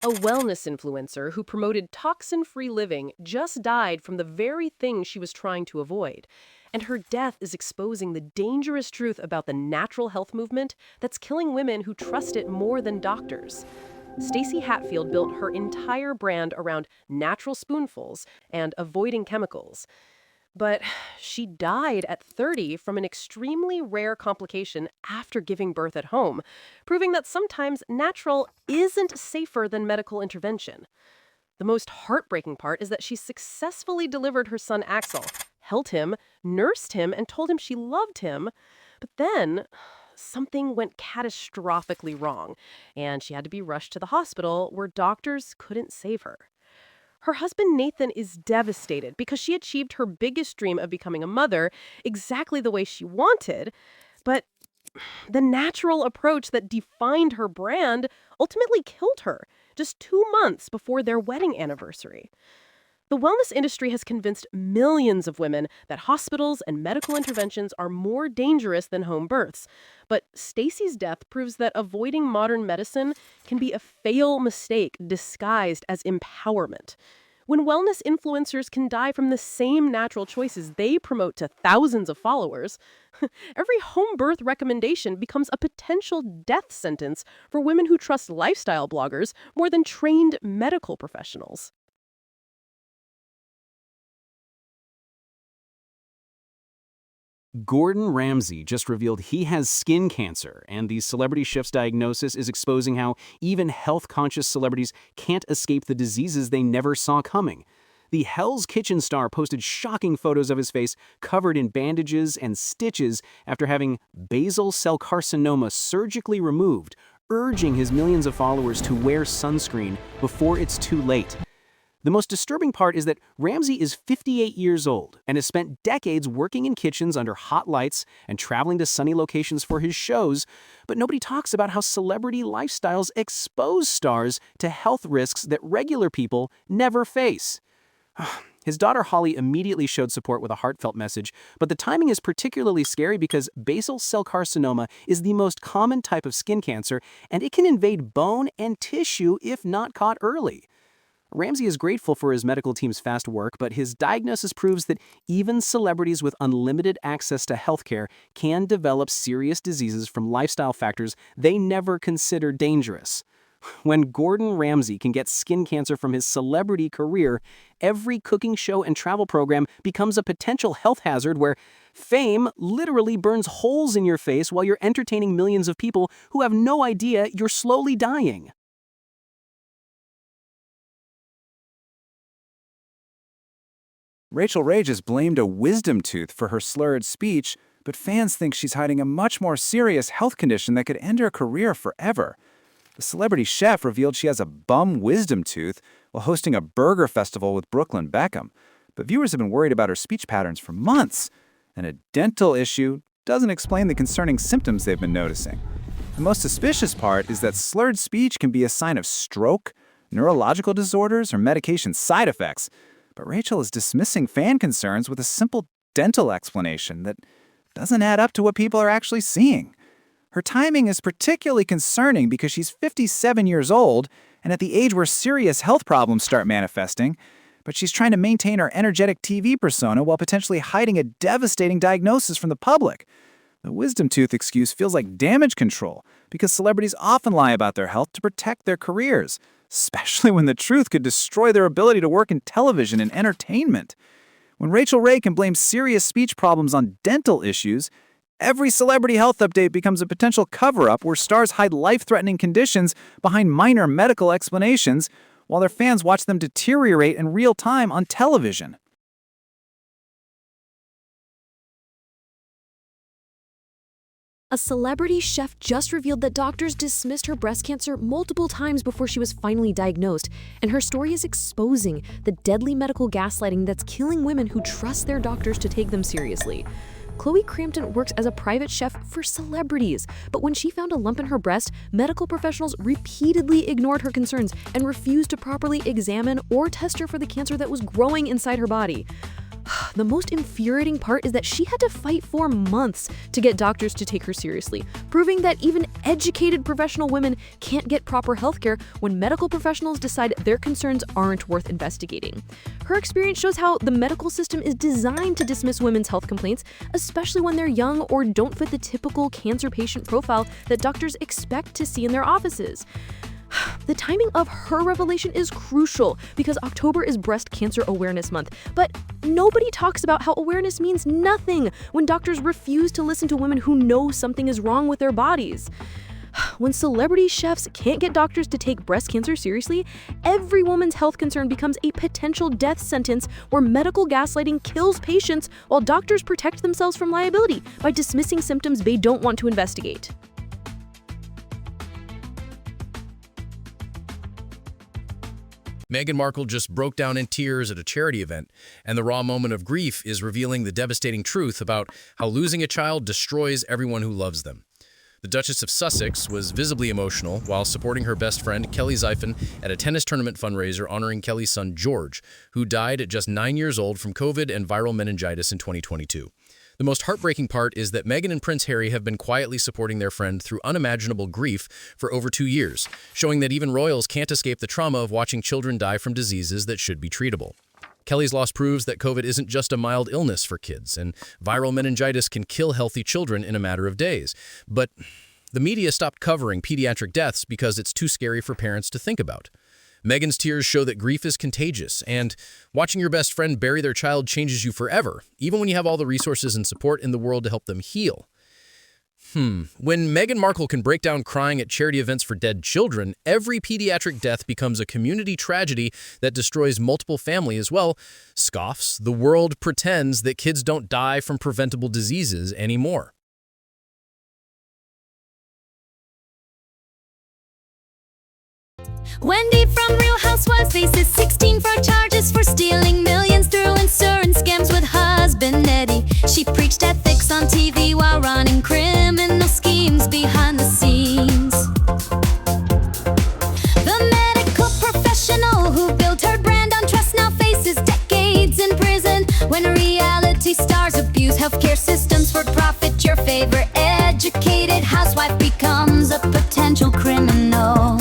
A wellness influencer who promoted toxin-free living just died from the very thing she was trying to avoid. And her death is exposing the dangerous truth about the natural health movement that's killing women who trust it more than doctors. Stacey Hatfield built her entire brand around natural spoonfuls and avoiding chemicals. But she died at 30 from an extremely rare complication after giving birth at home, proving that sometimes natural isn't safer than medical intervention. The most heartbreaking part is that she successfully delivered her son Axel, held him, nursed him, and told him she loved him. But then something went catastrophically wrong, and she had to be rushed to the hospital where doctors couldn't save her. Her husband Nathan is devastated because she achieved her biggest dream of becoming a mother exactly the way she wanted, but the natural approach that defined her brand ultimately killed her just 2 months before their wedding anniversary. The wellness industry has convinced millions of women that hospitals and medical interventions are more dangerous than home births. But Stacey's death proves that avoiding modern medicine can be a fatal mistake disguised as empowerment. When wellness influencers can die from the same natural choices they promote to thousands of followers, every home birth recommendation becomes a potential death sentence for women who trust lifestyle bloggers more than trained medical professionals. Gordon Ramsay just revealed he has skin cancer, and the celebrity chef's diagnosis is exposing how even health-conscious celebrities can't escape the diseases they never saw coming. The Hell's Kitchen star posted shocking photos of his face covered in bandages and stitches after having basal cell carcinoma surgically removed, urging his millions of followers to wear sunscreen before it's too late. The most disturbing part is that Ramsay is 58 years old and has spent decades working in kitchens under hot lights and traveling to sunny locations for his shows, but nobody talks about how celebrity lifestyles expose stars to health risks that regular people never face. His daughter Holly immediately showed support with a heartfelt message, but the timing is particularly scary because basal cell carcinoma is the most common type of skin cancer, and it can invade bone and tissue if not caught early. Ramsay is grateful for his medical team's fast work, but his diagnosis proves that even celebrities with unlimited access to healthcare can develop serious diseases from lifestyle factors they never considered dangerous. When Gordon Ramsay can get skin cancer from his celebrity career, every cooking show and travel program becomes a potential health hazard where fame literally burns holes in your face while you're entertaining millions of people who have no idea you're slowly dying. Rachel Ray just blamed a wisdom tooth for her slurred speech, but fans think she's hiding a much more serious health condition that could end her career forever. The celebrity chef revealed she has a bum wisdom tooth while hosting a burger festival with Brooklyn Beckham, but viewers have been worried about her speech patterns for months, and a dental issue doesn't explain the concerning symptoms they've been noticing. The most suspicious part is that slurred speech can be a sign of stroke, neurological disorders, or medication side effects. But Rachel is dismissing fan concerns with a simple dental explanation that doesn't add up to what people are actually seeing. Her timing is particularly concerning because she's 57 years old and at the age where serious health problems start manifesting, but she's trying to maintain her energetic TV persona while potentially hiding a devastating diagnosis from the public. The wisdom tooth excuse feels like damage control because celebrities often lie about their health to protect their careers, especially when the truth could destroy their ability to work in television and entertainment. When Rachel Ray can blame serious speech problems on dental issues, every celebrity health update becomes a potential cover-up where stars hide life-threatening conditions behind minor medical explanations while their fans watch them deteriorate in real time on television. A celebrity chef just revealed that doctors dismissed her breast cancer multiple times before she was finally diagnosed, and her story is exposing the deadly medical gaslighting that's killing women who trust their doctors to take them seriously. Chloe Crampton works as a private chef for celebrities, but when she found a lump in her breast, medical professionals repeatedly ignored her concerns and refused to properly examine or test her for the cancer that was growing inside her body. The most infuriating part is that she had to fight for months to get doctors to take her seriously, proving that even educated professional women can't get proper healthcare when medical professionals decide their concerns aren't worth investigating. Her experience shows how the medical system is designed to dismiss women's health complaints, especially when they're young or don't fit the typical cancer patient profile that doctors expect to see in their offices. The timing of her revelation is crucial because October is Breast Cancer Awareness Month, but nobody talks about how awareness means nothing when doctors refuse to listen to women who know something is wrong with their bodies. When celebrity chefs can't get doctors to take breast cancer seriously, every woman's health concern becomes a potential death sentence where medical gaslighting kills patients while doctors protect themselves from liability by dismissing symptoms they don't want to investigate. Meghan Markle just broke down in tears at a charity event, and the raw moment of grief is revealing the devastating truth about how losing a child destroys everyone who loves them. The Duchess of Sussex was visibly emotional while supporting her best friend, Kelly Zyphon, at a tennis tournament fundraiser honoring Kelly's son, George, who died at just 9 years old from COVID and viral meningitis in 2022. The most heartbreaking part is that Meghan and Prince Harry have been quietly supporting their friend through unimaginable grief for over 2 years, showing that even royals can't escape the trauma of watching children die from diseases that should be treatable. Kelly's loss proves that COVID isn't just a mild illness for kids, and viral meningitis can kill healthy children in a matter of days. But the media stopped covering pediatric deaths because it's too scary for parents to think about. Meghan's tears show that grief is contagious, and watching your best friend bury their child changes you forever, even when you have all the resources and support in the world to help them heal. When Meghan Markle can break down crying at charity events for dead children, every pediatric death becomes a community tragedy that destroys multiple families as well. Scoffs, the world pretends that kids don't die from preventable diseases anymore. Wendy from Real Housewives faces 16 fraud charges for stealing millions through insurance scams with husband Eddie. She preached ethics on TV while running criminal schemes behind the scenes. The medical professional who built her brand on trust now faces decades in prison. When reality stars abuse healthcare systems for profit, your favorite educated housewife becomes a potential criminal.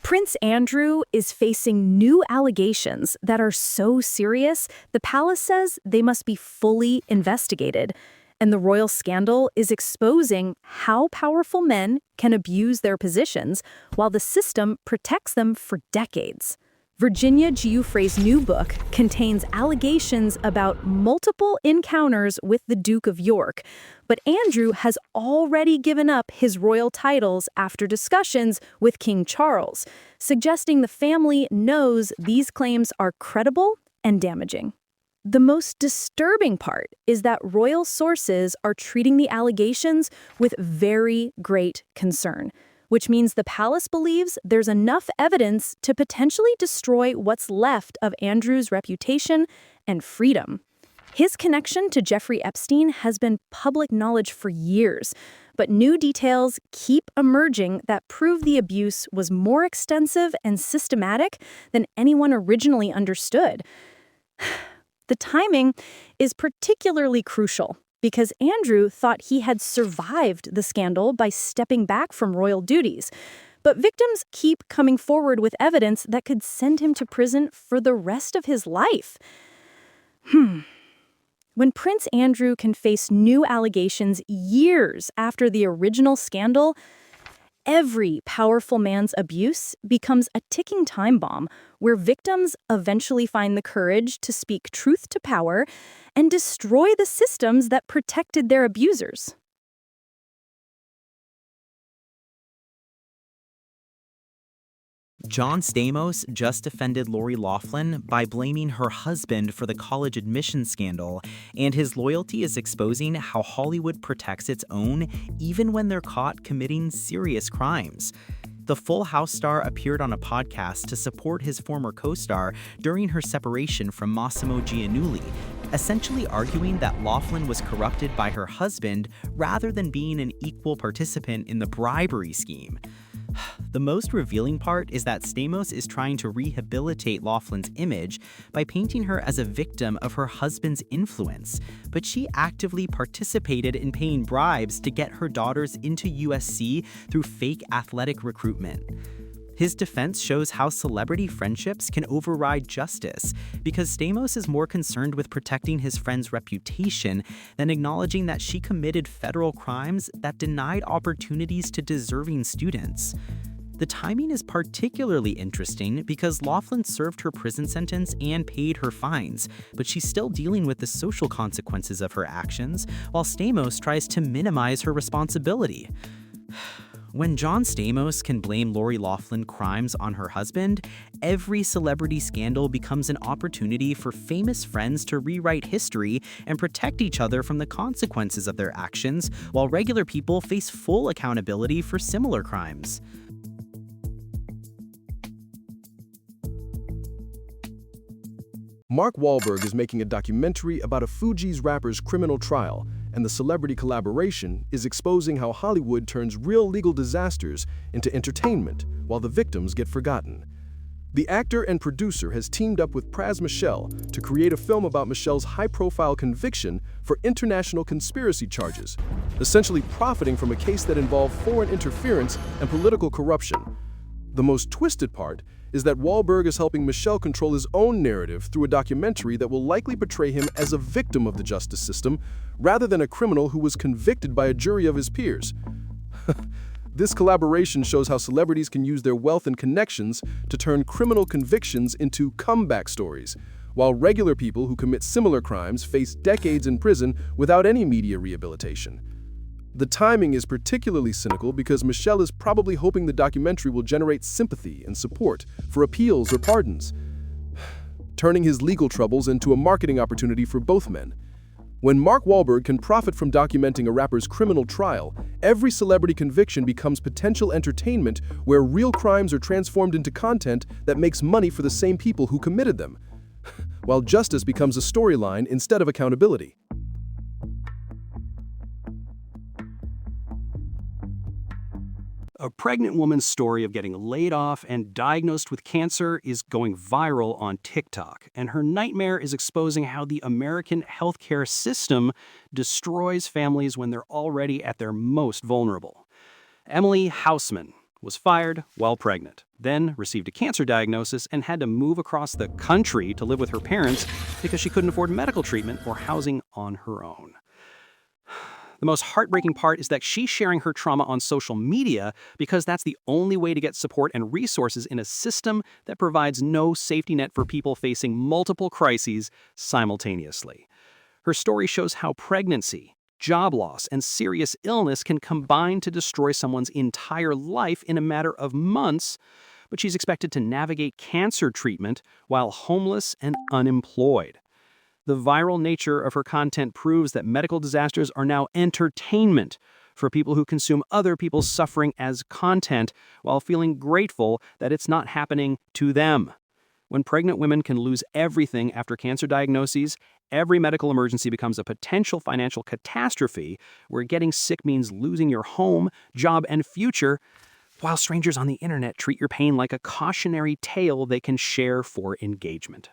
Prince Andrew is facing new allegations that are so serious, the palace says they must be fully investigated. And the royal scandal is exposing how powerful men can abuse their positions while the system protects them for decades. Virginia Giuffre's new book contains allegations about multiple encounters with the Duke of York, but Andrew has already given up his royal titles after discussions with King Charles, suggesting the family knows these claims are credible and damaging. The most disturbing part is that royal sources are treating the allegations with very great concern, which means the palace believes there's enough evidence to potentially destroy what's left of Andrew's reputation and freedom. His connection to Jeffrey Epstein has been public knowledge for years, but new details keep emerging that prove the abuse was more extensive and systematic than anyone originally understood. The timing is particularly crucial because Andrew thought he had survived the scandal by stepping back from royal duties. But victims keep coming forward with evidence that could send him to prison for the rest of his life. When Prince Andrew can face new allegations years after the original scandal, every powerful man's abuse becomes a ticking time bomb where victims eventually find the courage to speak truth to power and destroy the systems that protected their abusers. John Stamos just defended Lori Loughlin by blaming her husband for the college admission scandal, and his loyalty is exposing how Hollywood protects its own even when they're caught committing serious crimes. The Full House star appeared on a podcast to support his former co-star during her separation from Massimo Giannulli, essentially arguing that Loughlin was corrupted by her husband rather than being an equal participant in the bribery scheme. The most revealing part is that Stamos is trying to rehabilitate Laughlin's image by painting her as a victim of her husband's influence, but she actively participated in paying bribes to get her daughters into USC through fake athletic recruitment. His defense shows how celebrity friendships can override justice, because Stamos is more concerned with protecting his friend's reputation than acknowledging that she committed federal crimes that denied opportunities to deserving students. The timing is particularly interesting because Laughlin served her prison sentence and paid her fines, but she's still dealing with the social consequences of her actions, while Stamos tries to minimize her responsibility. When John Stamos can blame Lori Loughlin crimes on her husband, every celebrity scandal becomes an opportunity for famous friends to rewrite history and protect each other from the consequences of their actions, while regular people face full accountability for similar crimes. Mark Wahlberg is making a documentary about a Fugees rapper's criminal trial, and the celebrity collaboration is exposing how Hollywood turns real legal disasters into entertainment while the victims get forgotten. The actor and producer has teamed up with Praz Michel to create a film about Michel's high-profile conviction for international conspiracy charges, essentially profiting from a case that involved foreign interference and political corruption. The most twisted part is that Wahlberg is helping Michel control his own narrative through a documentary that will likely portray him as a victim of the justice system rather than a criminal who was convicted by a jury of his peers. This collaboration shows how celebrities can use their wealth and connections to turn criminal convictions into comeback stories, while regular people who commit similar crimes face decades in prison without any media rehabilitation. The timing is particularly cynical because Michel is probably hoping the documentary will generate sympathy and support for appeals or pardons, turning his legal troubles into a marketing opportunity for both men. When Mark Wahlberg can profit from documenting a rapper's criminal trial, every celebrity conviction becomes potential entertainment where real crimes are transformed into content that makes money for the same people who committed them, while justice becomes a storyline instead of accountability. A pregnant woman's story of getting laid off and diagnosed with cancer is going viral on TikTok, and her nightmare is exposing how the American healthcare system destroys families when they're already at their most vulnerable. Emily Hausman was fired while pregnant, then received a cancer diagnosis and had to move across the country to live with her parents because she couldn't afford medical treatment or housing on her own. The most heartbreaking part is that she's sharing her trauma on social media because that's the only way to get support and resources in a system that provides no safety net for people facing multiple crises simultaneously. Her story shows how pregnancy, job loss, and serious illness can combine to destroy someone's entire life in a matter of months, but she's expected to navigate cancer treatment while homeless and unemployed. The viral nature of her content proves that medical disasters are now entertainment for people who consume other people's suffering as content while feeling grateful that it's not happening to them. When pregnant women can lose everything after cancer diagnoses, every medical emergency becomes a potential financial catastrophe where getting sick means losing your home, job, and future, while strangers on the internet treat your pain like a cautionary tale they can share for engagement.